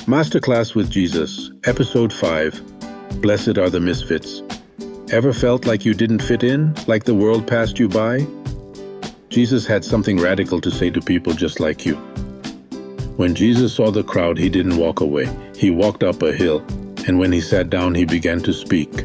Masterclass with Jesus, Episode 5, Blessed are the misfits. Ever felt like you didn't fit in, like the world passed you by? Jesus had something radical to say to people just like you. When Jesus saw the crowd, he didn't walk away. He walked up a hill, and when he sat down, he began to speak.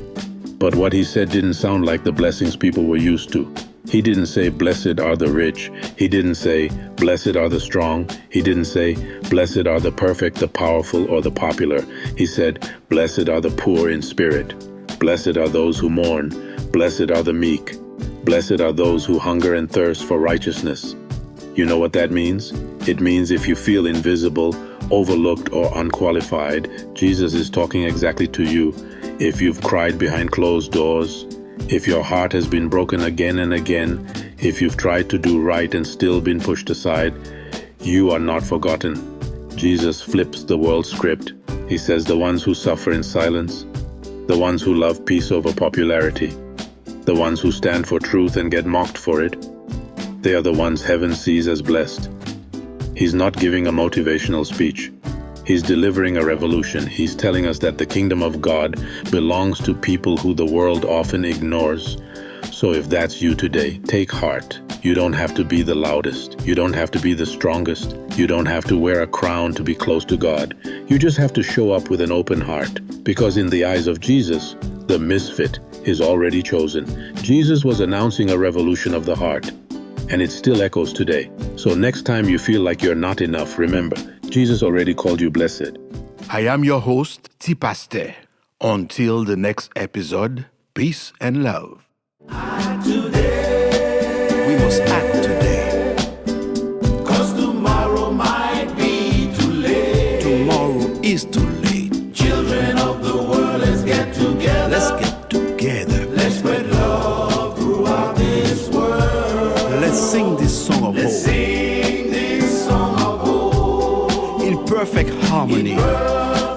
But what he said didn't sound like the blessings people were used to. He didn't say, "Blessed are the rich." He didn't say, "Blessed are the strong." He didn't say, "Blessed are the perfect, the powerful, or the popular." He said, "Blessed are the poor in spirit. Blessed are those who mourn. Blessed are the meek. Blessed are those who hunger and thirst for righteousness." You know what that means? It means if you feel invisible, overlooked, or unqualified, Jesus is talking exactly to you. If you've cried behind closed doors, if your heart has been broken again and again, if you've tried to do right and still been pushed aside, you are not forgotten. Jesus flips the world's script. He says the ones who suffer in silence, the ones who love peace over popularity, the ones who stand for truth and get mocked for it, they are the ones heaven sees as blessed. He's not giving a motivational speech. He's delivering a revolution. He's telling us that the kingdom of God belongs to people who the world often ignores. So if that's you today, take heart. You don't have to be the loudest. You don't have to be the strongest. You don't have to wear a crown to be close to God. You just have to show up with an open heart. Because in the eyes of Jesus, the misfit is already chosen. Jesus was announcing a revolution of the heart, and it still echoes today. So next time you feel like you're not enough, remember, Jesus already called you blessed. I am your host, T. Pastor. Until the next episode, peace and love. We must act today. 'Cause tomorrow might be too late. Tomorrow is too late. Children of the world, let's get together. Let's get together. Let's spread love throughout this world. Let's sing this song of Let's hope sing this song of hope. in perfect harmony. Perfect